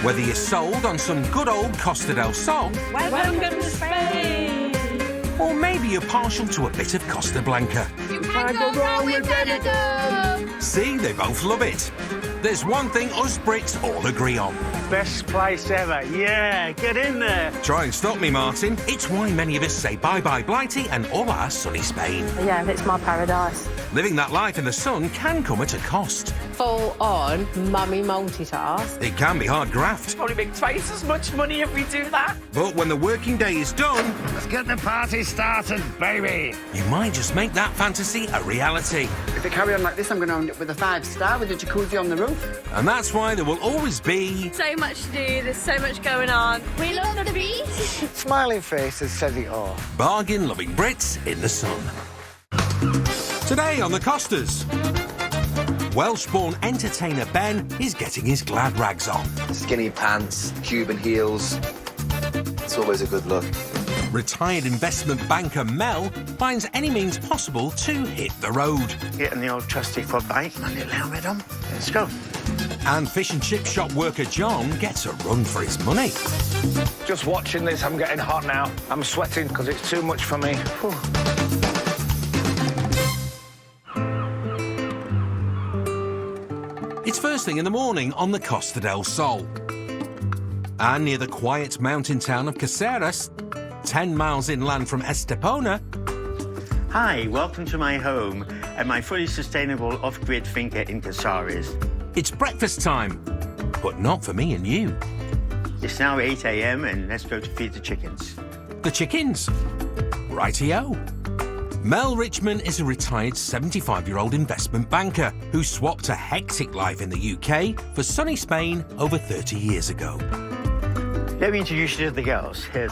Whether you're sold on some good old Costa del Sol, Welcome to Spain! or maybe you're partial to a bit of Costa Blanca. You can't go wrong with Benedict! See, they both love it. There's one thing us Brits all agree on. Best place ever. Yeah, get in there. Try and stop me, Martin. It's why many of us say bye-bye Blighty and all our sunny Spain. Yeah, it's my paradise. Living that life in the sun can come at a cost. Full on mummy multitask. It can be hard graft. Probably make twice as much money if we do that. But when the working day is done, Let's get the party started, baby. you might just make that fantasy a reality. If they carry on like this, I'm going to end up with a 5-star with a jacuzzi on the roof. And that's why there will always be... So much to do, there's so much going on. We love the beach. Smiling faces says it all. bargain-loving Brits in the sun. Today on the Costas, Welsh-born entertainer Ben is getting his glad rags on. Skinny pants, Cuban heels. It's always a good look. Retired investment banker Mel finds any means possible to hit the road. Getting the old trusty quad bike and a little helmet on. Let's go. And fish and chip shop worker John gets a run for his money. Just watching this, I'm getting hot now. I'm sweating because it's too much for me. Whew. It's first thing in the morning on the Costa del Sol. And near the quiet mountain town of Caceres, 10 miles inland from Estepona, Hi, welcome to my home and my fully sustainable off-grid finca in Caceres. it's breakfast time. But not for me and you. It's now 8 a.m. and let's go to feed the chickens. The chickens. Rightio. Mel Richmond is a retired 75-year-old investment banker who swapped a hectic life in the UK for sunny Spain over 30 years ago. Let me introduce you to the girls. Here's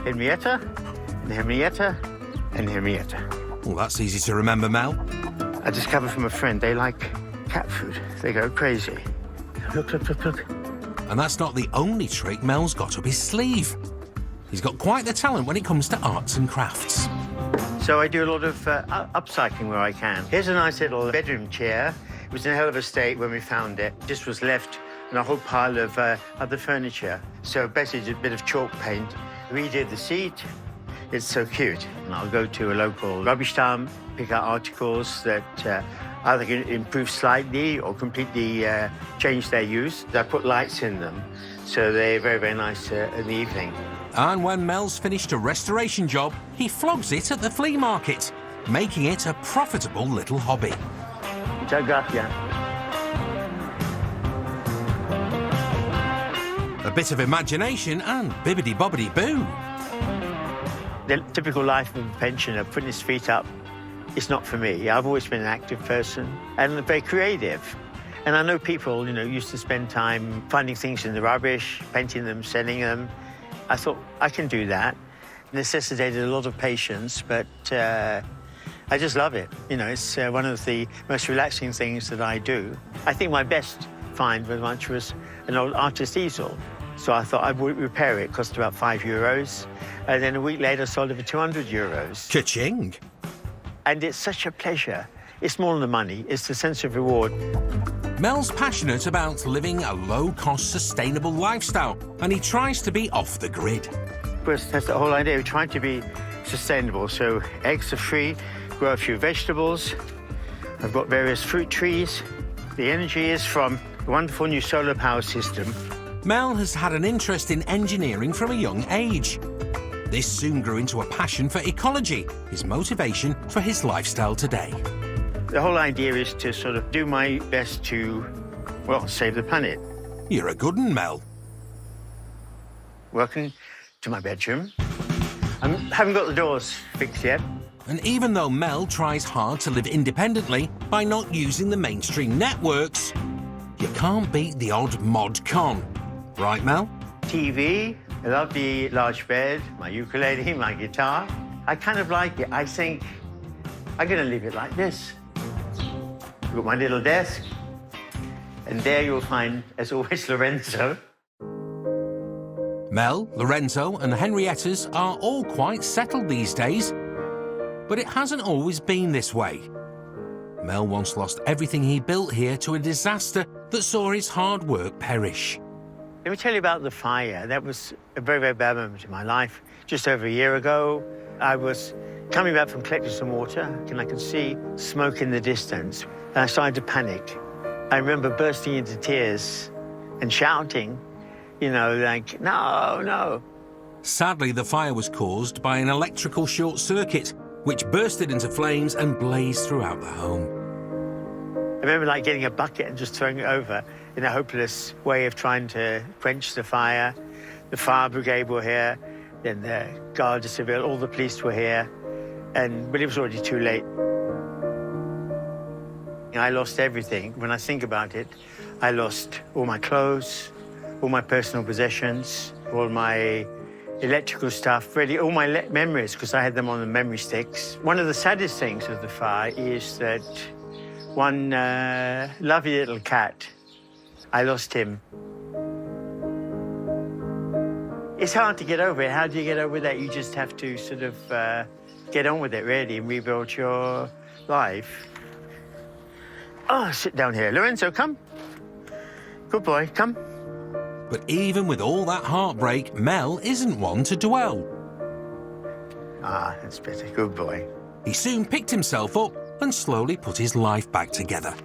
Henrietta, and Henrietta, and Henrietta. Well, that's easy to remember, Mel. I discovered from a friend they like cat food. They go crazy. Look, look, look, look. And that's not the only trick Mel's got up his sleeve. He's got quite the talent when it comes to arts and crafts. So I do a lot of upcycling where I can. Here's a nice little bedroom chair. It was in a hell of a state when we found it. Just was left in a whole pile of other furniture. So basically a bit of chalk paint. Redid the seat. It's so cute. And I'll go to a local rubbish dump, pick out articles that either can improve slightly or completely change their use. I put lights in them, so they're very, very nice in the evening. And when Mel's finished a restoration job, he flogs it at the flea market, making it a profitable little hobby. Muchas gracias. A bit of imagination and bibbidi-bobbidi-boo. The typical life of a pensioner, putting his feet up, is not for me. I've always been an active person and very creative. And I know people, used to spend time finding things in the rubbish, painting them, selling them. I thought, I can do that. Necessitated a lot of patience, but I just love it. It's one of the most relaxing things that I do. I think my best find was an old artist easel. So I thought I would repair it. It cost about €5. And then a week later, sold it for €200. Ka-ching! And it's such a pleasure. It's more than the money, it's the sense of reward. Mel's passionate about living a low-cost, sustainable lifestyle, and he tries to be off the grid. That's the whole idea. We're trying to be sustainable. So eggs are free, grow a few vegetables. I've got various fruit trees. The energy is from a wonderful new solar power system. Mel has had an interest in engineering from a young age. This soon grew into a passion for ecology, his motivation for his lifestyle today. The whole idea is to sort of do my best to, save the planet. You're a good 'un, Mel. Welcome to my bedroom. I haven't got the doors fixed yet. And even though Mel tries hard to live independently by not using the mainstream networks, you can't beat the odd mod con. Right, Mel? TV, a lovely large bed, my ukulele, my guitar. I kind of like it. I think I'm going to leave it like this. I've got my little desk, and there you'll find, as always, Lorenzo. Mel, Lorenzo and the Henriettas are all quite settled these days, but it hasn't always been this way. Mel once lost everything he built here to a disaster that saw his hard work perish. Let me tell you about the fire. That was a very, very bad moment in my life. Just over a year ago, I was coming back from collecting some water, and I could see smoke in the distance, and I started to panic. I remember bursting into tears and shouting, you know, like, no, no. Sadly, the fire was caused by an electrical short circuit, which bursted into flames and blazed throughout the home. I remember, like, getting a bucket and just throwing it over in a hopeless way of trying to quench the fire. The fire brigade were here, then the Guard de Civil, all the police were here, but it was already too late. I lost everything. When I think about it, I lost all my clothes, all my personal possessions, all my electrical stuff, really all my memories, because I had them on the memory sticks. One of the saddest things of the fire is that one lovely little cat, I lost him. It's hard to get over it. How do you get over that? You just have to sort of get on with it, really, and rebuild your life. Oh, sit down here. Lorenzo, come. Good boy, come. But even with all that heartbreak, Mel isn't one to dwell. Ah, that's better. Good boy. He soon picked himself up and slowly put his life back together.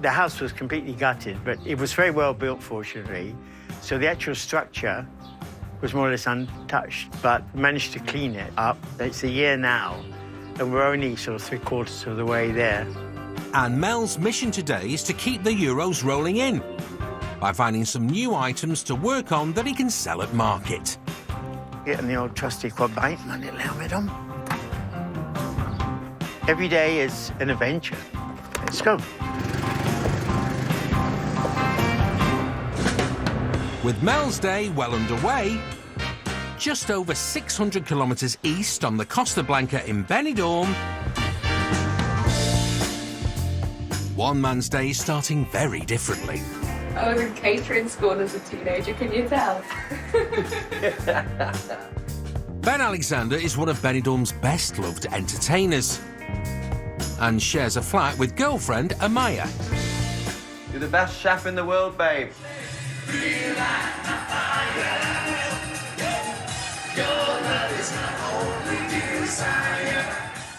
The house was completely gutted, but it was very well built, fortunately. So the actual structure was more or less untouched, but managed to clean it up. It's a year now, and we're only sort of 3/4 of the way there. And Mel's mission today is to keep the euros rolling in by finding some new items to work on that he can sell at market. Getting the old trusty quad bike, my little helmet on. Every day is an adventure. Let's go. With Mel's day well underway, just over 600 kilometres east on the Costa Blanca in Benidorm, one man's day is starting very differently. I was in catering school as a teenager, can you tell? Ben Alexander is one of Benidorm's best-loved entertainers and shares a flat with girlfriend Amaya. You're the best chef in the world, babe.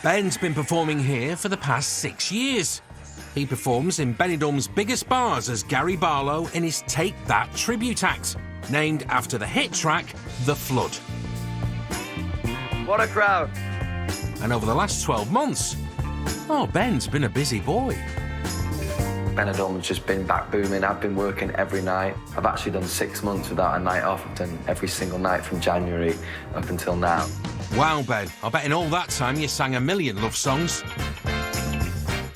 Ben's been performing here for the past 6 years. He performs in Benidorm's biggest bars as Gary Barlow in his Take That tribute act, named after the hit track The Flood. What a crowd. And over the last 12 months, Ben's been a busy boy. Benidorm's just been back booming. I've been working every night. I've actually done 6 months without a night off. I've done every single night from January up until now. Wow, Ben, I bet in all that time you sang 1 million love songs.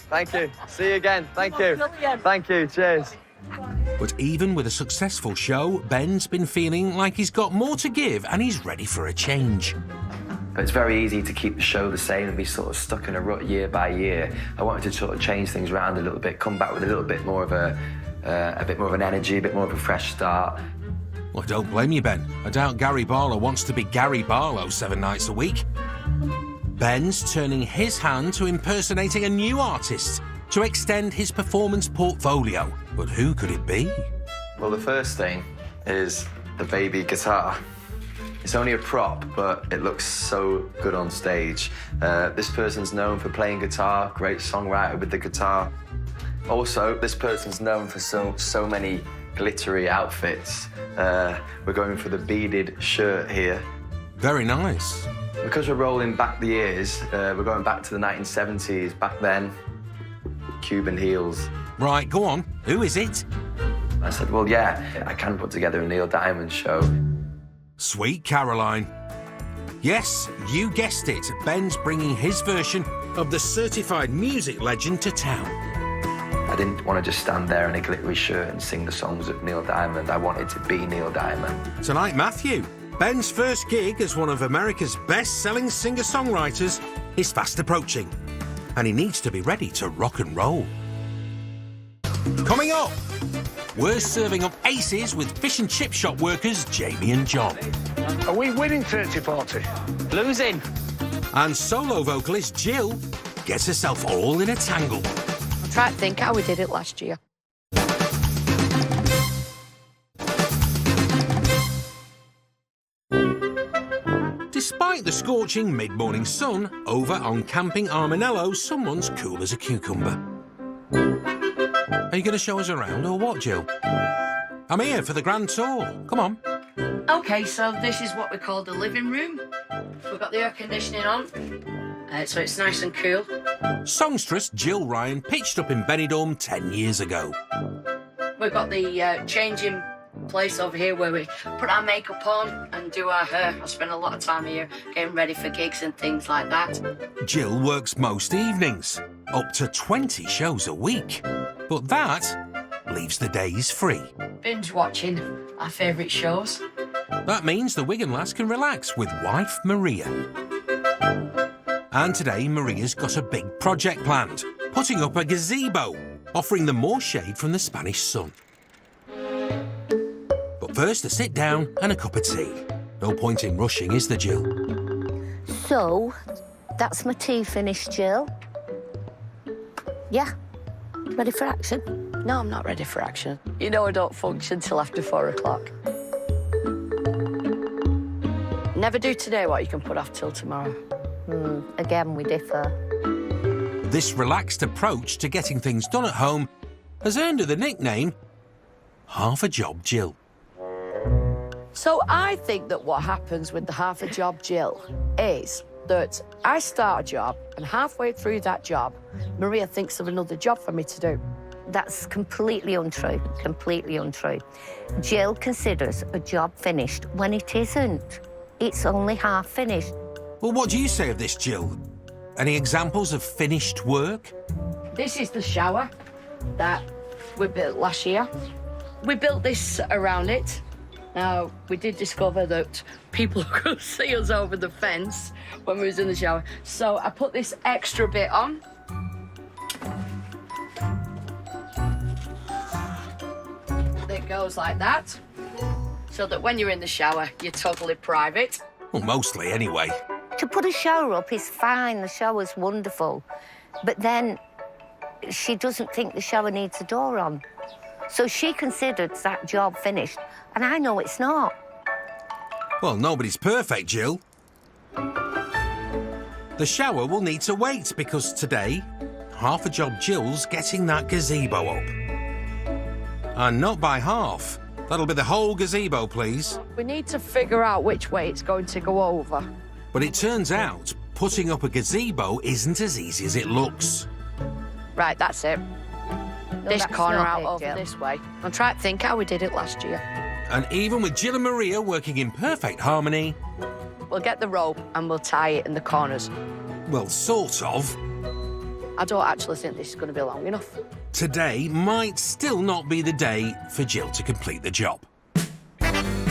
Thank you. See you again. Thank you. Thank you. Cheers. But even with a successful show, Ben's been feeling like he's got more to give and he's ready for a change. But it's very easy to keep the show the same and be sort of stuck in a rut year by year. I wanted to sort of change things around a little bit, come back with a little bit more of a bit more of an energy, a bit more of a fresh start. Well, don't blame you, Ben. I doubt Gary Barlow wants to be Gary Barlow 7 nights a week. Ben's turning his hand to impersonating a new artist to extend his performance portfolio. But who could it be? Well, the first thing is the baby guitar. It's only a prop, but it looks so good on stage. This person's known for playing guitar, great songwriter with the guitar. Also, this person's known for so many glittery outfits. We're going for the beaded shirt here. Very nice. Because we're rolling back the years, we're going back to the 1970s. Back then, Cuban heels. Right, go on. Who is it? I said, well, yeah, I can put together a Neil Diamond show. Sweet Caroline. Yes, you guessed it. Ben's bringing his version of the certified music legend to town. I didn't want to just stand there in a glittery shirt and sing the songs of Neil Diamond. I wanted to be Neil Diamond. Tonight, Matthew. Ben's first gig as one of America's best-selling singer-songwriters is fast approaching, and he needs to be ready to rock and roll. Coming up, we're serving up aces with fish and chip shop workers Jamie and John. Are we winning 30-40? Losing. And solo vocalist Jill gets herself all in a tangle. I try to think how we did it last year. Despite the scorching mid-morning sun, over on Camping Armanello, someone's cool as a cucumber. Are you going to show us around or what, Jill? I'm here for the grand tour. Come on. OK, so this is what we call the living room. We've got the air conditioning on, so it's nice and cool. Songstress Jill Ryan pitched up in Benidorm 10 years ago. We've got the changing place over here where we put our makeup on and do our hair. I spend a lot of time here getting ready for gigs and things like that. Jill works most evenings, up to 20 shows a week. But that leaves the days free. Binge watching our favourite shows. That means the Wigan lass can relax with wife Maria. And today Maria's got a big project planned, putting up a gazebo, offering them more shade from the Spanish sun. But first, a sit down and a cup of tea. No point in rushing, is there, Jill? So, that's my tea finished, Jill. Yeah? Ready for action? No, I'm not ready for action. You know I don't function till after 4 o'clock. Never do today what you can put off till tomorrow. Again, we differ. This relaxed approach to getting things done at home has earned her the nickname Half a Job Jill. So I think that what happens with the half a job Jill is that I start a job and halfway through that job, Maria thinks of another job for me to do. That's completely untrue, completely untrue. Jill considers a job finished when it isn't. It's only half finished. Well, what do you say of this, Jill? Any examples of finished work? This is the shower that we built last year. We built this around it. Now, we did discover that people could see us over the fence when we was in the shower. So I put this extra bit on. It goes like that, so that when you're in the shower, you're totally private. Well, mostly anyway. To put a shower up is fine, the shower's wonderful. But then she doesn't think the shower needs a door on. So she considers that job finished, and I know it's not. Well, nobody's perfect, Jill. The shower will need to wait because today, Half a Job Jill's getting that gazebo up. And not by half. That'll be the whole gazebo, please. We need to figure out which way it's going to go over. But it turns out putting up a gazebo isn't as easy as it looks. Right, that's it. No, This that's corner not out it, over Jill. this way. I'm trying to think how we did it last year. And even with Jill and Maria working in perfect harmony, We'll get the rope and we'll tie it in the corners. well, sort of, I don't actually think this is going to be long enough. today might still not be the day for Jill to complete the job.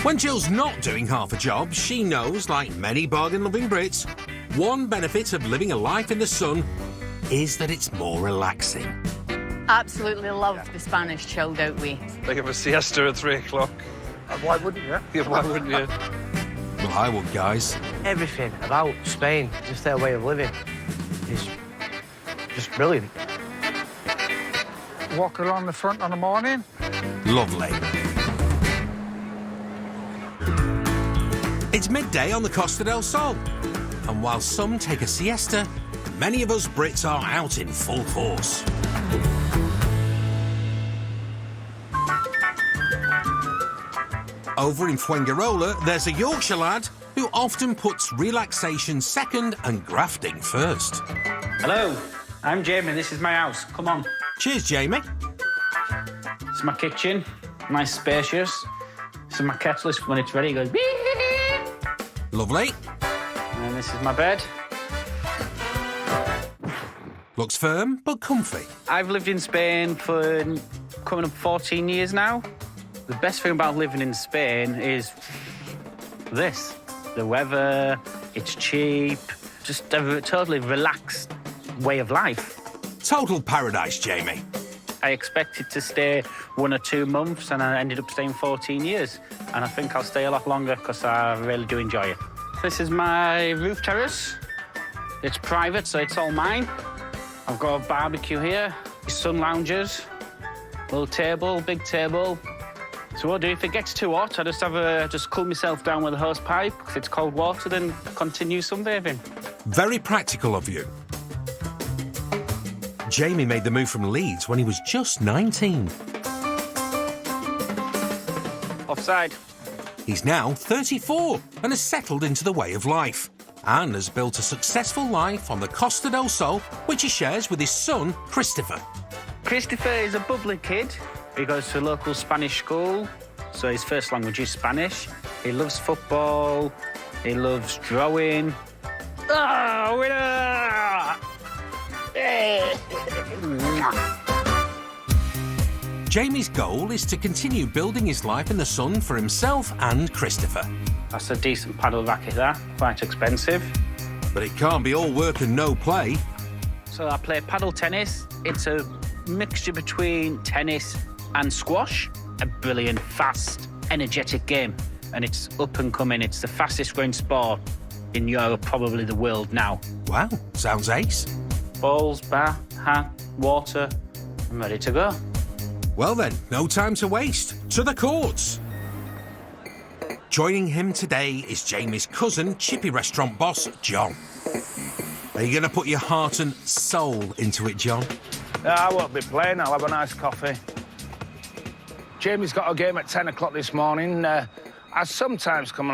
When Jill's not doing half a job, she knows, like many bargain-loving Brits, one benefit of living a life in the sun is that it's more relaxing. Absolutely love the Spanish chill, don't we? Think of a siesta at 3 o'clock. Why wouldn't you? Yeah, why wouldn't you? Well, I would, guys. Everything about Spain, just their way of living, is just brilliant. Walk along the front in the morning. Lovely. It's midday on the Costa del Sol, and while some take a siesta, many of us Brits are out in full force. Over in Fuengirola, there's a Yorkshire lad who often puts relaxation second and grafting first. Hello, I'm Jamie. This is my house. Come on. Cheers, Jamie. It's my kitchen. Nice, spacious. So my kettle is when it's ready. It goes beep. Lovely. And this is my bed. Looks firm, but comfy. I've lived in Spain for coming up 14 years now. The best thing about living in Spain is this. The weather, it's cheap, just a totally relaxed way of life. Total paradise, Jamie. I expected to stay 1 or 2 months, and I ended up staying 14 years. And I think I'll stay a lot longer because I really do enjoy it. This is my roof terrace. It's private, so it's all mine. I've got a barbecue here, sun loungers, little table, big table, So what I do, if it gets too hot, I just cool myself down with a hose pipe. If it's cold water, then continue sunbathing. Very practical of you. Jamie made the move from Leeds when he was just 19. Offside. He's now 34 and has settled into the way of life and has built a successful life on the Costa del Sol, which he shares with his son, Christopher. Christopher is a bubbly kid. He goes to a local Spanish school, so his first language is Spanish. He loves football. He loves drawing. Oh, winner! Jamie's goal is to continue building his life in the sun for himself and Christopher. That's a decent paddle racket, that. Quite expensive. But it can't be all work and no play. So I play paddle tennis. It's a mixture between tennis and squash. A brilliant, fast, energetic game. And it's up and coming. It's the fastest growing sport in Europe, probably the world now. Wow, sounds ace. Balls, bat, hat, water. I'm ready to go. Well then, no time to waste. To the courts. Joining him today is Jamie's cousin, Chippy restaurant boss, John. Are you going to put your heart and soul into it, John? I won't be playing. I'll have a nice coffee. Jamie's got a game at 10 o'clock this morning. I sometimes come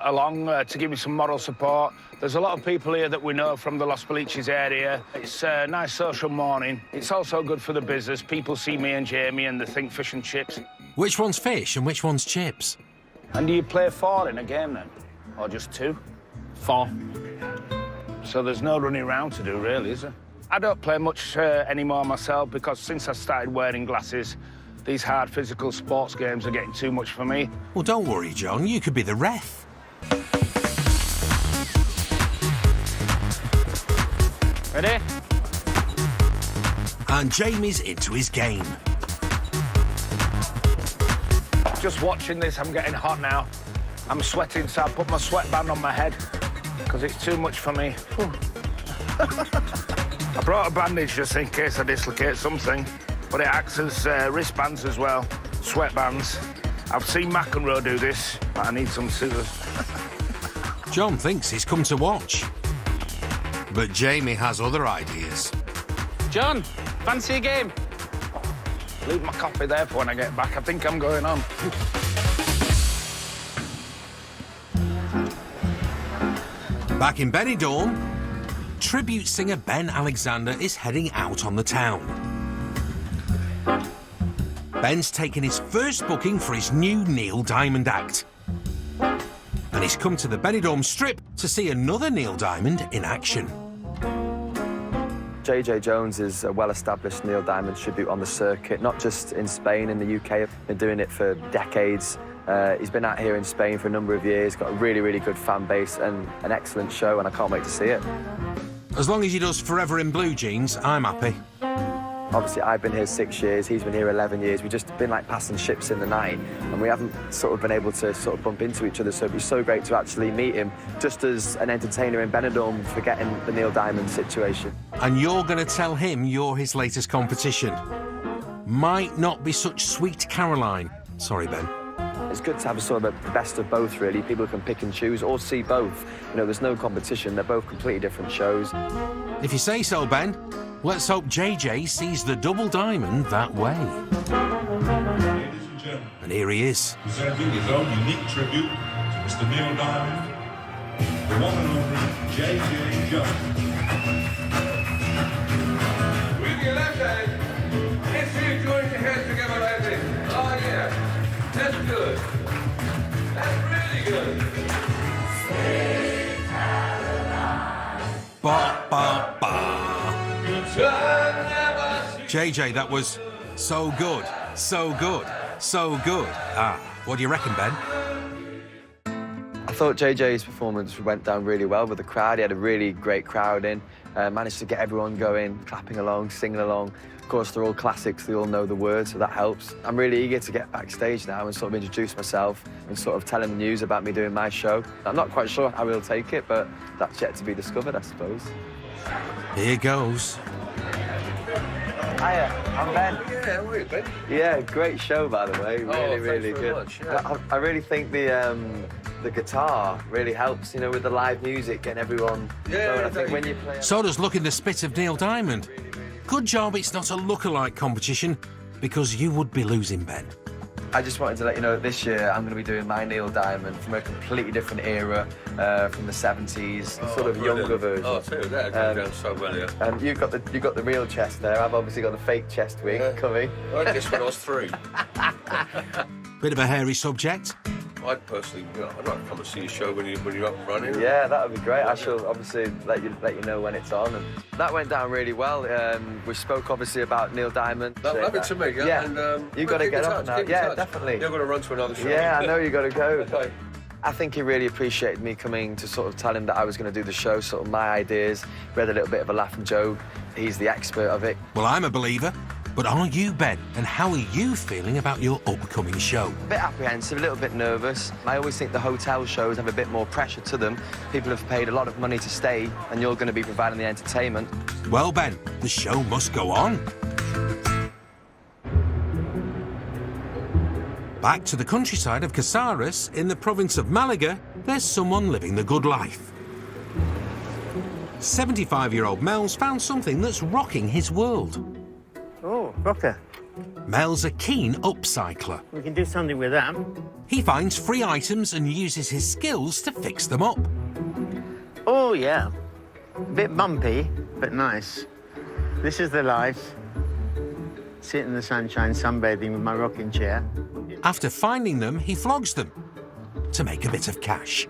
along to give me some moral support. There's a lot of people here that we know from the Los Felices area. It's a nice social morning. It's also good for the business. People see me and Jamie and they think fish and chips. Which one's fish and which one's chips? And do you play 4 in a game then? Or just 2? 4. So there's no running around to do, really, is there? I don't play much anymore myself because since I started wearing glasses, these hard physical sports games are getting too much for me. Well, don't worry, John. You could be the ref. Ready? And Jamie's into his game. Just watching this, I'm getting hot now. I'm sweating, so I put my sweatband on my head because it's too much for me. I brought a bandage just in case I dislocate something, but it acts as wristbands as well, sweatbands. I've seen McEnroe do this, but I need some scissors. John thinks he's come to watch. But Jamie has other ideas. John, fancy a game? Leave my coffee there for when I get back. I think I'm going on. Back in Benidorm, tribute singer Ben Alexander is heading out on the town. Ben's taken his first booking for his new Neil Diamond act. And he's come to the Benidorm Strip to see another Neil Diamond in action. JJ Jones is a well-established Neil Diamond tribute on the circuit, not just in Spain, in the UK. Been doing it for decades. He's been out here in Spain for a number of years, got a really, really good fan base and an excellent show, and I can't wait to see it. As long as he does Forever in Blue Jeans, I'm happy. Obviously, I've been here 6 years, he's been here 11 years. We've just been like passing ships in the night, and we haven't sort of been able to sort of bump into each other, so it'd be so great to actually meet him just as an entertainer in Benidorm, forgetting the Neil Diamond situation. And you're going to tell him you're his latest competition. Might not be such sweet Caroline. Sorry, Ben. It's good to have a sort of the best of both, really. People can pick and choose or see both. You know, there's no competition. They're both completely different shows. If you say so, Ben. Let's hope JJ sees the double diamond that way. Ladies and gentlemen, and here he is. Presenting his own unique tribute to Mr. Neil Diamond, the one and only JJ Jones. With your left hand, let's see you join your hands together like this. Oh, yeah. That's good. That's really good. Ba, ba, ba. JJ, that was so good, so good, so good. What do you reckon, Ben? I thought JJ's performance went down really well with the crowd. He had a really great crowd in, managed to get everyone going, clapping along, singing along. Of course, they're all classics, they all know the words, so that helps. I'm really eager to get backstage now and sort of introduce myself and sort of tell him the news about me doing my show. I'm not quite sure how he'll take it, but that's yet to be discovered, I suppose. Here goes. Hiya, I'm Ben. Yeah, how are you, Ben? Yeah, great show, by the way. Really good. Much, yeah. I really think the guitar really helps, you know, with the live music and everyone. Yeah, I think when you play. So does looking the spit of Neil Diamond. Good job it's not a look-alike competition, because you would be losing, Ben. I just wanted to let you know that this year I'm going to be doing my Neil Diamond from a completely different era, from the 70s, sort of brilliant. younger version. Oh, too, that'd go down so well, yeah. You've got the real chest there. I've obviously got the fake chest wing coming. I had this when I was 3. Bit of a hairy subject. I'd personally, I'd like to come and see your show when you're up and running. Yeah, that would be great. I shall obviously let you know when it's on. And that went down really well. We spoke obviously about Neil Diamond. Love it to me, yeah. Yeah, And, you got to get up now. Yeah, definitely. You're going to run to another show. Yeah, I know you got to go. Okay. I think he really appreciated me coming to sort of tell him that I was going to do the show, sort of my ideas. We had a little bit of a laugh and joke. He's the expert of it. Well, I'm a believer. But are you, Ben? And how are you feeling about your upcoming show? A bit apprehensive, a little bit nervous. I always think the hotel shows have a bit more pressure to them. People have paid a lot of money to stay, and you're going to be providing the entertainment. Well, Ben, the show must go on. Back to the countryside of Casares, in the province of Malaga, there's someone living the good life. 75-year-old Mel's found something that's rocking his world. Oh, rocker. Mel's a keen upcycler. We can do something with that. He finds free items and uses his skills to fix them up. Oh, yeah. A bit bumpy, but nice. This is the life. Sit in the sunshine, sunbathing with my rocking chair. After finding them, he flogs them to make a bit of cash.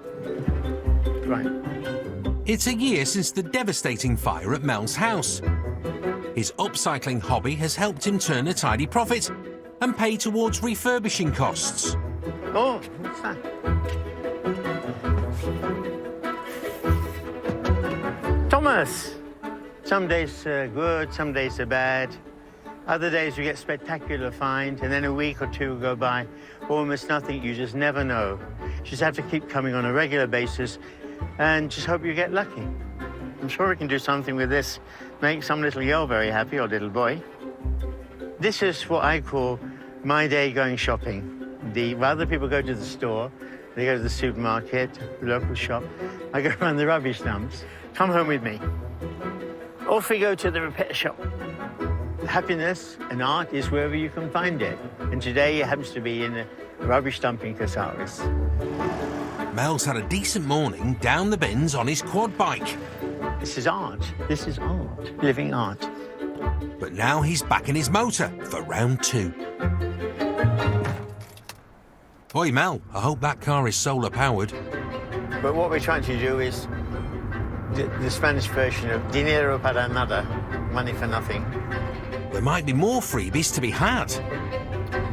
Right. It's a year since the devastating fire at Mel's house. His upcycling hobby has helped him turn a tidy profit and pay towards refurbishing costs. Oh, what's that? Thomas! Some days are good, some days are bad. Other days you get spectacular find, and then a week or two go by, almost nothing. You just never know. You just have to keep coming on a regular basis and just hope you get lucky. I'm sure we can do something with this, make some little girl very happy, or little boy. This is what I call my day going shopping. Rather people go to the store, they go to the supermarket, the local shop, I go around the rubbish dumps. Come home with me. Off we go to the repair shop. Happiness and art is wherever you can find it. And today it happens to be in a rubbish dump in Casares. Mel's had a decent morning down the bins on his quad bike. This is art. This is art. Living art. But now he's back in his motor for round 2. Oi, Mel, I hope that car is solar-powered. But what we're trying to do is the Spanish version of dinero para nada, money for nothing. There might be more freebies to be had.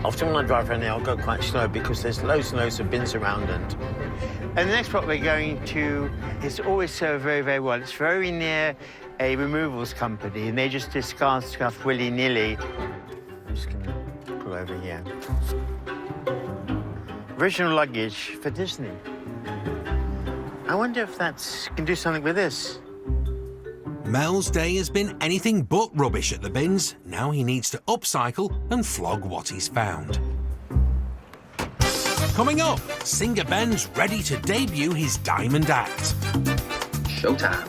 Often when I drive around here, I'll go quite slow because there's loads and loads of bins around. And the next spot we're going to is always served very, very well. It's very near a removals company, and they just discard stuff willy-nilly. I'm just going to pull over here. Original luggage for Disney. I wonder if that can do something with this. Mel's day has been anything but rubbish at the bins. Now he needs to upcycle and flog what he's found. Coming up, singer Ben's ready to debut his diamond act. Showtime.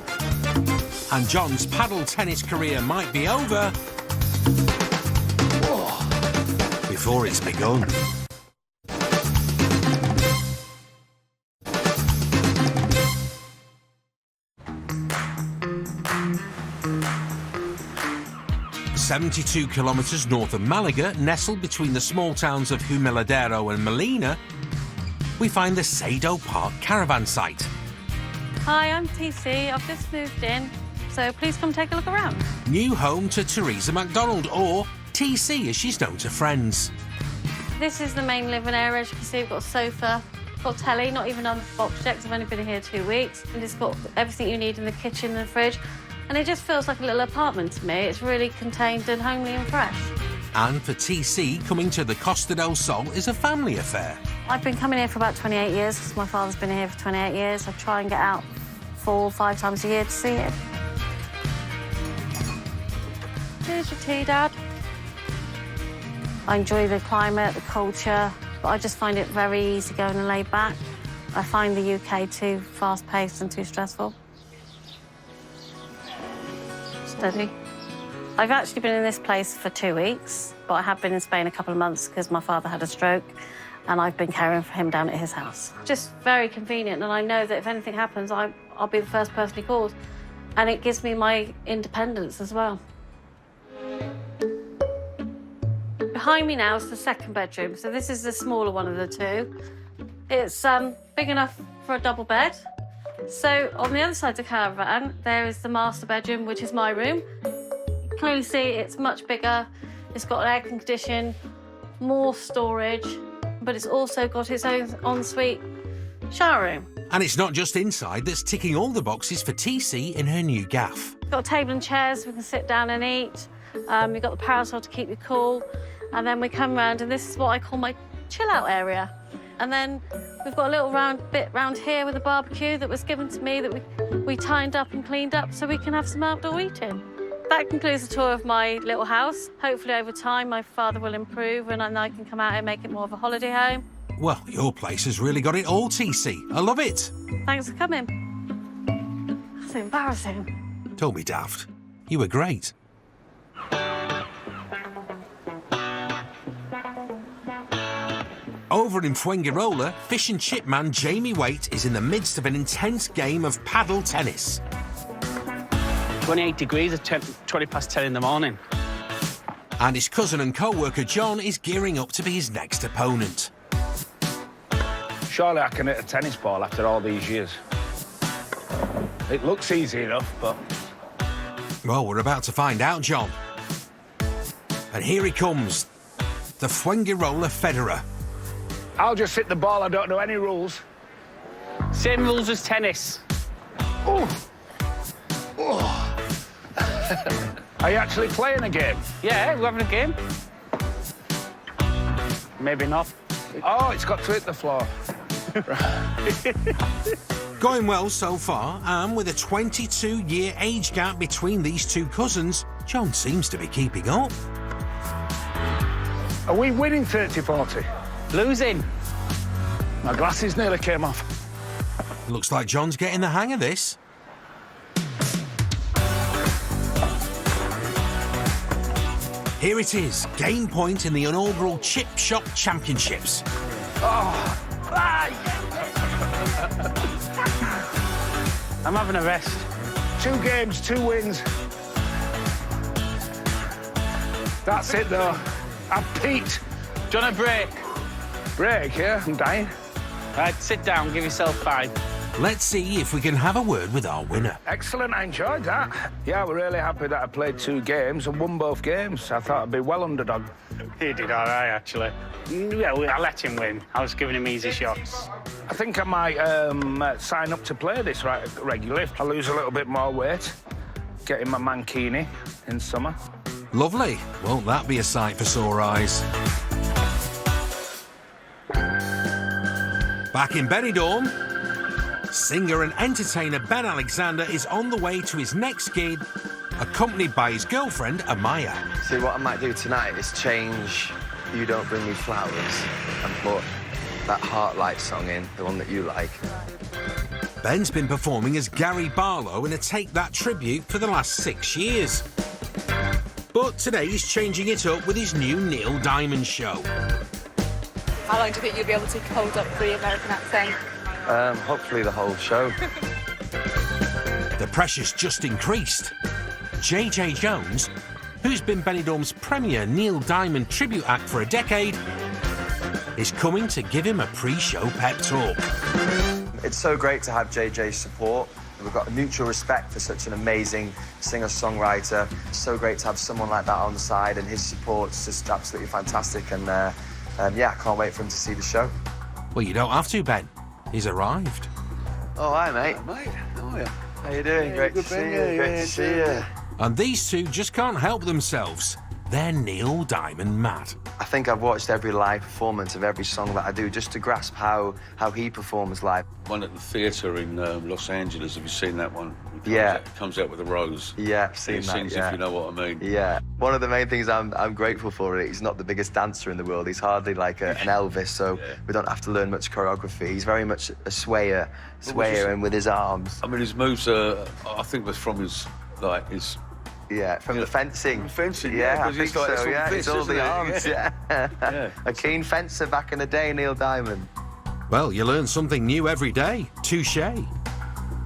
And John's paddle tennis career might be over before it's begun. ...72 kilometres north of Malaga, nestled between the small towns of Humiladero and Molina, we find the Sado Park caravan site. Hi, I'm TC. I've just moved in, so please come take a look around. New home to Teresa MacDonald, or TC as she's known to friends. This is the main living area. As you can see, we've got a sofa, got telly, not even on box checks. I've only been here 2 weeks. And it's got everything you need in the kitchen and the fridge. And it just feels like a little apartment to me. It's really contained and homely and fresh. And for TC, coming to the Costa del Sol is a family affair. I've been coming here for about 28 years because my father's been here for 28 years. I try and get out 4 or 5 times a year to see it. Here's your tea, Dad. I enjoy the climate, the culture, but I just find it very easygoing and laid back. I find the UK too fast-paced and too stressful. Steady. I've actually been in this place for 2 weeks, but I have been in Spain a couple of months because my father had a stroke and I've been caring for him down at his house. Just very convenient, and I know that if anything happens, I'll be the first person he calls. And it gives me my independence as well. Behind me now is the second bedroom, so this is the smaller one of the two. It's big enough for a double bed. So on the other side of the caravan, there is the master bedroom, which is my room. You can clearly see it's much bigger. It's got an air condition, more storage, but it's also got its own ensuite shower room. And it's not just inside that's ticking all the boxes for TC in her new gaff. We've got a table and chairs, we can sit down and eat. We've got the parasol to keep you cool. And then we come round, and this is what I call my chill-out area. And then we've got a little bit round here with a barbecue that was given to me that we tidied up and cleaned up so we can have some outdoor eating. That concludes the tour of my little house. Hopefully over time my father will improve and I can come out and make it more of a holiday home. Well, your place has really got it all, TC. I love it. Thanks for coming. That's embarrassing. Don't be daft. You were great. Over in Fuengirola, fish and chip man Jamie Waite is in the midst of an intense game of paddle tennis. 28 degrees at 20 past 10 in the morning. And his cousin and co-worker John is gearing up to be his next opponent. Surely I can hit a tennis ball after all these years. It looks easy enough, but... Well, we're about to find out, John. And here he comes, the Fuengirola Federer. I'll just hit the ball, I don't know any rules. Same rules as tennis. Ooh. Oh. Are you actually playing a game? Yeah, we're having a game. Maybe not. Oh, it's got to hit the floor. Going well so far, and with a 22-year age gap between these two cousins, John seems to be keeping up. Are we winning 30-40? Losing. My glasses nearly came off. Looks like John's getting the hang of this. Here it is, game point in the inaugural Chip Shop Championships. Oh. I'm having a rest. 2 games, 2 wins. That's it, though. I've peaked. Do you want a break? Break, yeah? I'm dying. Right, sit down, give yourself 5. Let's see if we can have a word with our winner. Excellent, I enjoyed that. Yeah, we're really happy that I played 2 games and won both games. I thought I'd be well underdog. He did all right, actually. Yeah, I let him win. I was giving him easy shots. I think I might sign up to play this regularly. I lose a little bit more weight, getting my mankini in summer. Lovely. Won't that be a sight for sore eyes? Back in Benidorm, singer and entertainer Ben Alexander is on the way to his next gig, accompanied by his girlfriend, Amaya. See, what I might do tonight is change You Don't Bring Me Flowers and put that Heartlight song in, the one that you like. Ben's been performing as Gary Barlow in a Take That tribute for the last 6 years. But today he's changing it up with his new Neil Diamond show. How long do you think you'll be able to hold up the American accent? Hopefully the whole show. The pressure's just increased. JJ Jones, who's been Benidorm's premier Neil Diamond tribute act for a decade, is coming to give him a pre-show pep talk. It's so great to have JJ's support. We've got a mutual respect for such an amazing singer-songwriter. It's so great to have someone like that on the side, and his support's just absolutely fantastic. And yeah, I can't wait for him to see the show. Well, you don't have to, Ben. He's arrived. Oh, hi, mate. Mate, how are you? How you doing? Yeah, great good to see Ben, you. yeah, Great yeah, to see yeah. you. And these two just can't help themselves. They're Neil Diamond mad. I think I've watched every live performance of every song that I do just to grasp how he performs live. One at the theatre in Los Angeles, have you seen that one? Yeah. Comes out with a rose. Yeah, I've seen He that, sings, yeah. if you know what I mean. Yeah. One of the main things I'm grateful for, he's not the biggest dancer in the world. He's hardly like an Elvis, so we don't have to learn much choreography. He's very much a swayer and with his arms. I mean, his moves are, I think, was from his, Yeah, from the fencing. Fencing, yeah, I because think so, yeah. It's all the arms, yeah. yeah. A keen fencer back in the day, Neil Diamond. Well, you learn something new every day. Touché.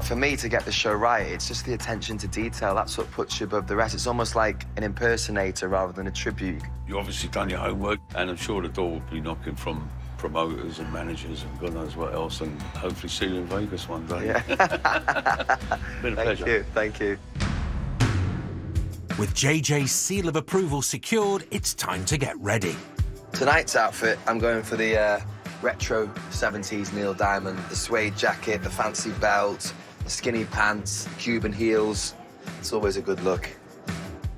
For me to get the show right, it's just the attention to detail. That's what puts you above the rest. It's almost like an impersonator rather than a tribute. You obviously done your homework, and I'm sure the door will be knocking from promoters and managers and God knows what else, and hopefully see you in Vegas one day. Yeah. Been a pleasure. Thank you. With JJ's seal of approval secured, it's time to get ready. Tonight's outfit, I'm going for the retro 70s Neil Diamond, the suede jacket, the fancy belt, the skinny pants, Cuban heels. It's always a good look.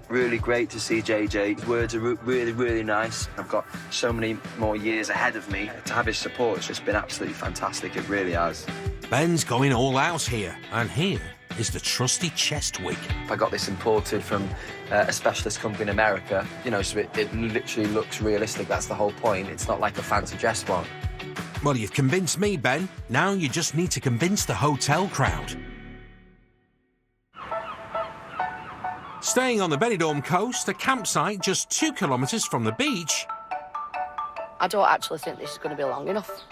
Really great to see JJ. His words are really, really nice. I've got so many more years ahead of me. To have his support, it's just been absolutely fantastic. It really has. Ben's going all out here, and here is the trusty chest wig. I got this imported from a specialist company in America, you know, so it literally looks realistic. That's the whole point. It's not like a fancy dress one. Well, you've convinced me, Ben. Now you just need to convince the hotel crowd. Staying on the Benidorm coast, a campsite just 2 kilometres from the beach, I don't actually think this is going to be long enough.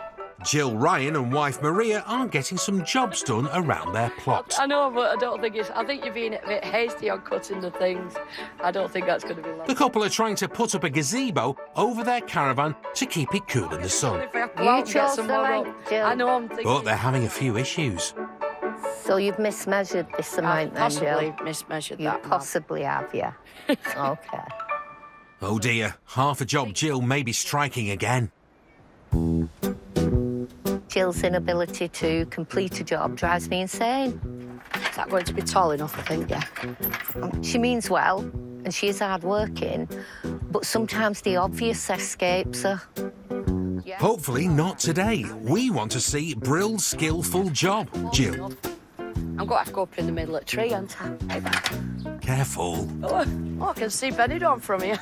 Jill Ryan and wife Maria are getting some jobs done around their plot. I know, but I don't think it's... I think you're being a bit hasty on cutting the things. I don't think that's going to be long. The couple are trying to put up a gazebo over their caravan to keep it cool in the sun. If I have to go out and get some more up. Jill. I know I'm thinking... But they're having a few issues. So you've mismeasured this amount then, Jill? Possibly mismeasured You that. possibly have, yeah. OK. Oh dear, half a job Jill may be striking again. Jill's inability to complete a job drives me insane. Is that going to be tall enough, I think, yeah? She means well, and she is hard-working, but sometimes the obvious escapes her. Yeah. Hopefully not today. We want to see Brill's skillful job, Jill. I'm going to have to go up in the middle of the tree, aren't I? Careful. Oh, I can see Benidorm from here.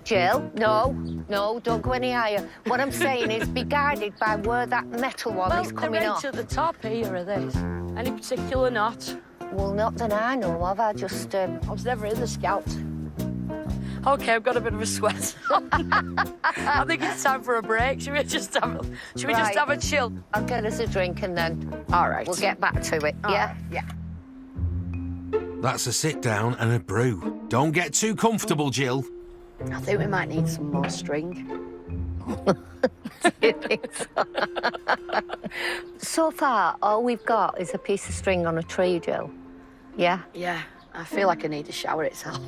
Jill, no, don't go any higher. What I'm saying is be guided by where that metal one is coming off. Well, the edge at the top here of this. Any particular knot? Well, not that I know of. I just... I was never in the Scouts. OK, I've got a bit of a sweat. I think it's time for a break. Should we just have a chill? I'll get us a drink and then... All right. We'll get back to it, yeah? Yeah. That's a sit-down and a brew. Don't get too comfortable, Jill. I think we might need some more string. So far, all we've got is a piece of string on a tree, Jill. Yeah? Yeah, I feel like I need a shower itself.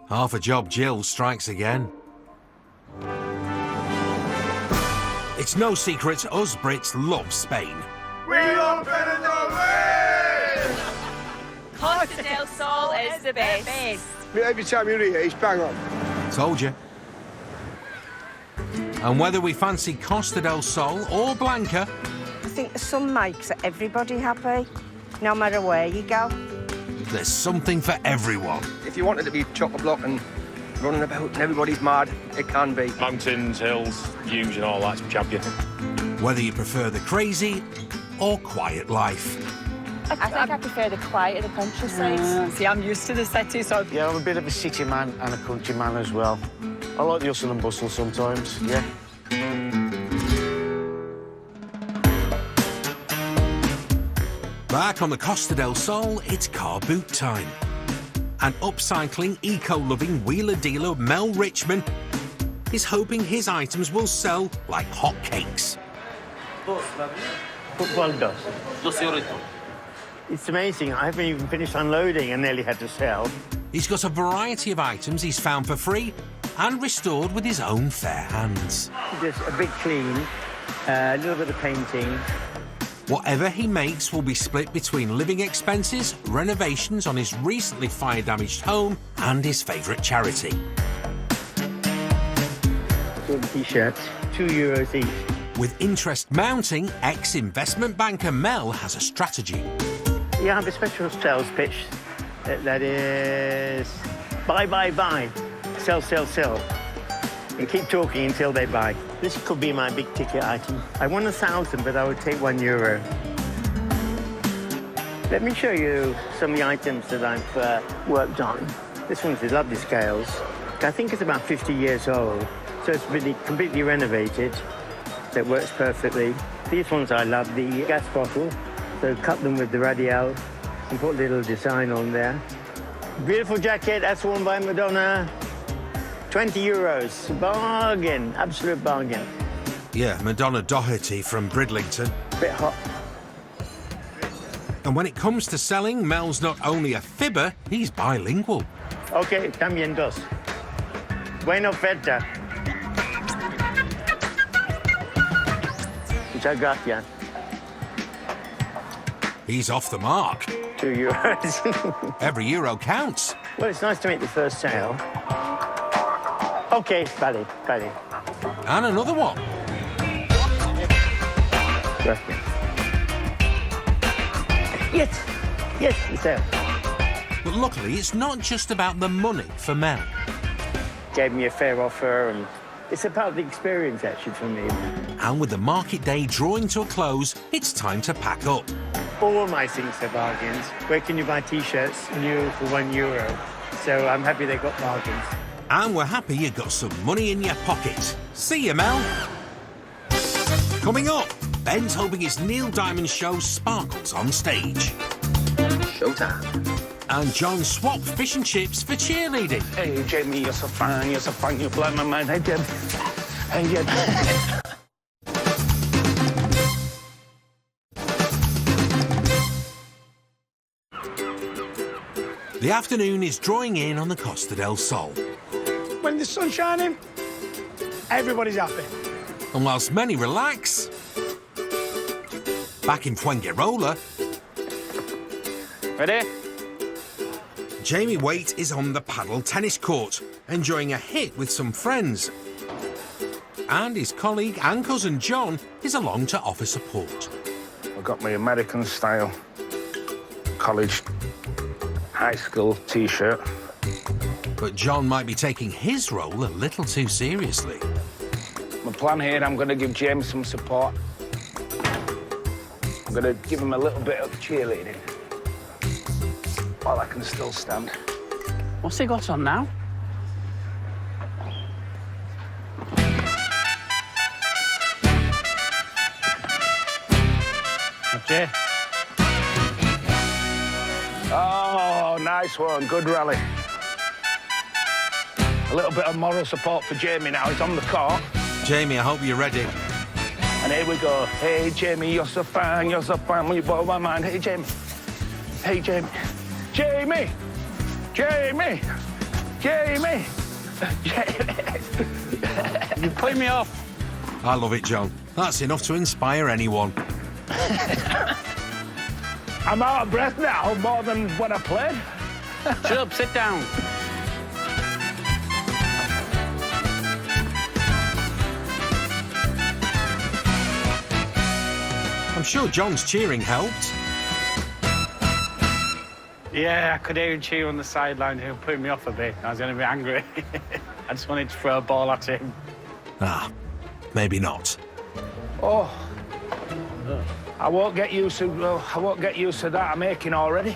Half a job Jill strikes again. It's no secret us Brits love Spain. We love Benidorm! Costa del Sol is the best. Every time you're here, it's bang on. Told you. And whether we fancy Costa del Sol or Blanca, I think the sun makes everybody happy, no matter where you go. there's something for everyone. If you wanted to be chock-a-block and running about and everybody's mad, it can be. Mountains, hills, views and all that's champion. Whether you prefer the crazy or quiet life. I think I prefer the quiet of the countryside. See, I'm used to the city, so... Yeah, I'm a bit of a city man and a country man as well. I like the hustle and bustle sometimes, yeah. Back on the Costa del Sol, it's car boot time. And upcycling, eco-loving wheeler-dealer Mel Richmond is hoping his items will sell like hotcakes. It's amazing. I haven't even finished unloading and nearly had to sell. He's got a variety of items he's found for free and restored with his own fair hands. Just a bit clean, a little bit of painting. Whatever he makes will be split between living expenses, renovations on his recently fire-damaged home and his favourite charity. T-shirts, €2 each. With interest mounting, ex-investment banker Mel has a strategy. You have a special sales pitch that is buy, buy, buy, sell, sell, sell, and keep talking until they buy. This could be my big ticket item. I won 1,000, but I would take €1. Let me show you some of the items that I've worked on. This one's the lovely scales. I think it's about 50 years old, so it's really completely renovated. That works perfectly. These ones I love, the gas bottle. So cut them with the radial and put a little design on there. Beautiful jacket, that's worn by Madonna. €20, bargain, absolute bargain. Yeah, Madonna Doherty from Bridlington. Bit hot. And when it comes to selling, Mel's not only a fibber, he's bilingual. Okay, también dos. Bueno feta. Muchas gracias. He's off the mark. €2. Every euro counts. Well, it's nice to make the first sale. Okay, vale. And another one. Gracias. Yes, it's there. But luckily, it's not just about the money for Mel. Gave me a fair offer, and it's about the experience, actually, for me. And with the market day drawing to a close, it's time to pack up. All my things are bargains. Where can you buy T-shirts new for €1? So I'm happy they got bargains. And we're happy you got some money in your pocket. See you, Mel. Coming up, Ben's hoping his Neil Diamond show sparkles on stage. Showtime. And John swapped fish and chips for cheerleading. Hey, Jamie, you're so fine, you blow my mind. Hey, Jim. Hey, Jim. The afternoon is drawing in on the Costa del Sol. When the sun's shining, everybody's happy. And whilst many relax, back in Fuengirola... Ready? Jamie Waite is on the paddle tennis court, enjoying a hit with some friends. And his colleague and cousin John is along to offer support. I've got my American-style college, high school T-shirt. But John might be taking his role a little too seriously. My plan here, I'm going to give James some support. I'm going to give him a little bit of cheerleading while I can still stand. What's he got on now? Okay. Oh, nice one. Good rally. A little bit of moral support for Jamie now. He's on the court. Jamie, I hope you're ready. And here we go. Hey, Jamie, you're so fine, when you blow my mind. Hey, Jamie. Hey, Jamie. Jamie! Jamie! Jamie! Jamie! You put me off. I love it, John. That's enough to inspire anyone. I'm out of breath now, more than when I played. Shut up, sit down. I'm sure John's cheering helped. Yeah, I could hear him cheer on the sideline. He was putting me off a bit. I was going to be angry. I just wanted to throw a ball at him. Ah, maybe not. Oh, I won't get used to that. I'm aching already.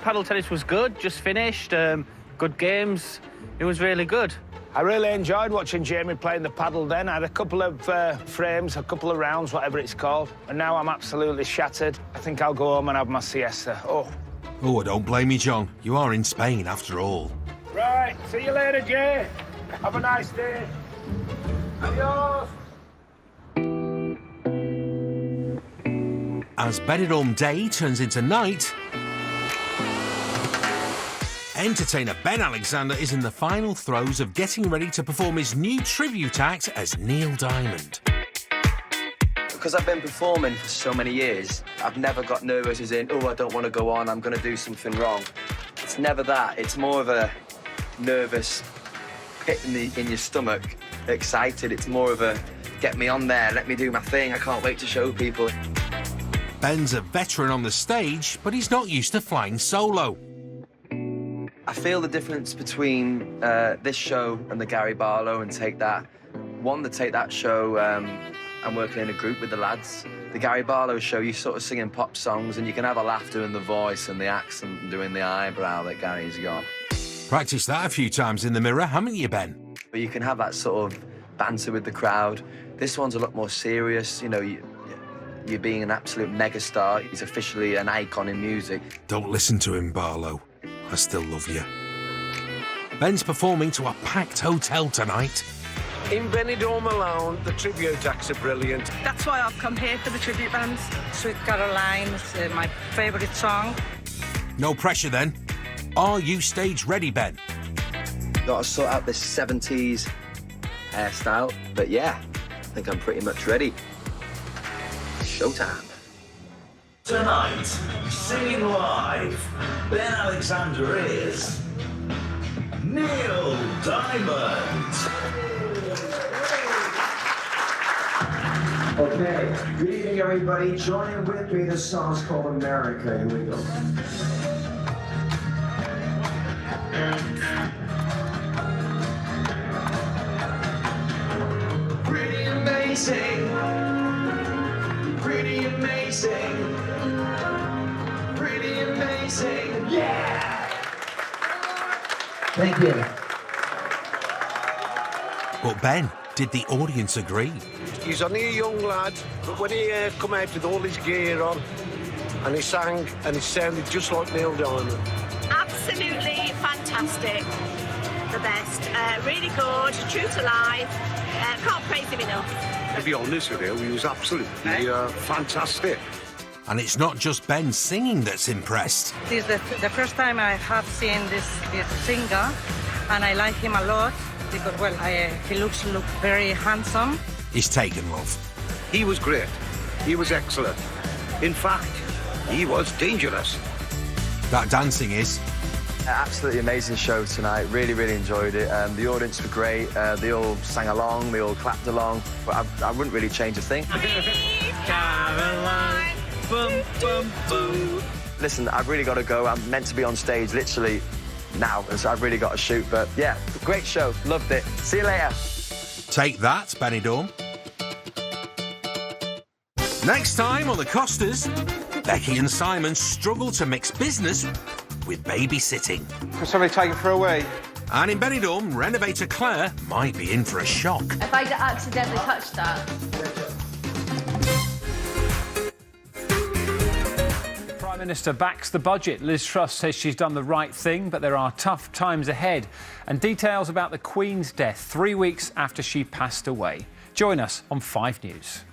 Paddle tennis was good. Just finished. Good games. It was really good. I really enjoyed watching Jamie playing the paddle then. I had a couple of frames, a couple of rounds, whatever it's called. And now I'm absolutely shattered. I think I'll go home and have my siesta. Oh, I don't blame you, John. You are in Spain, after all. Right, see you later, Jay. Have a nice day. Adios. As Benidorm Day turns into night, entertainer Ben Alexander is in the final throes of getting ready to perform his new tribute act as Neil Diamond. Because I've been performing for so many years, I've never got nervous as in, oh, I don't want to go on, I'm going to do something wrong. It's never that. It's more of a nervous pit in your stomach, excited. It's more of a get me on there, let me do my thing. I can't wait to show people. Ben's a veteran on the stage, but he's not used to flying solo. I feel the difference between this show and the Gary Barlow and Take That. One, to Take That show, I'm working in a group with the lads. The Gary Barlow show, you're sort of singing pop songs and you can have a laugh doing the voice and the accent and doing the eyebrow that Gary's got. Practiced that a few times in the mirror, haven't you, Ben? But you can have that sort of banter with the crowd. This one's a lot more serious, you know, you're being an absolute megastar. He's officially an icon in music. Don't listen to him, Barlow. I still love you. Ben's performing to a packed hotel tonight. In Benidorm alone, the tribute acts are brilliant. That's why I've come here for the tribute bands. Sweet Caroline's my favourite song. No pressure then. Are you stage ready, Ben? Got to sort out this 70s hairstyle, but yeah, I think I'm pretty much ready. Showtime. Tonight, singing live, Ben Alexander is Neil Diamond. Okay, good evening, everybody. Joining with me, this song's called America. Here we go. Pretty amazing. Pretty amazing. Pretty amazing. Yeah! Thank you. But Ben, did the audience agree? He's only a young lad, but when he come out with all his gear on and he sang and it sounded just like Neil Diamond. Absolutely fantastic. The best. Really good, true to life. Can't praise him enough. To be honest with you, he was absolutely fantastic. And it's not just Ben singing that's impressed. This is the first time I have seen this singer, and I like him a lot because, well, he looks very handsome. He's taken love. He was great. He was excellent. In fact, he was dangerous. That dancing is. Absolutely amazing show tonight. Really, really enjoyed it. The audience were great. They all sang along. They all clapped along. But I wouldn't really change a thing. Caroline. Boom, boom, boom. Listen, I've really got to go. I'm meant to be on stage literally now, and so I've really got to shoot. But yeah, great show. Loved it. See you later. Take that, Benidorm. Next time on The Costas, Becky and Simon struggle to mix business with babysitting. Can somebody take it for a wee? And in Benidorm, renovator Claire might be in for a shock. If I accidentally touch that. Prime Minister backs the budget. Liz Truss says she's done the right thing, but there are tough times ahead. And details about the Queen's death 3 weeks after she passed away. Join us on 5 News.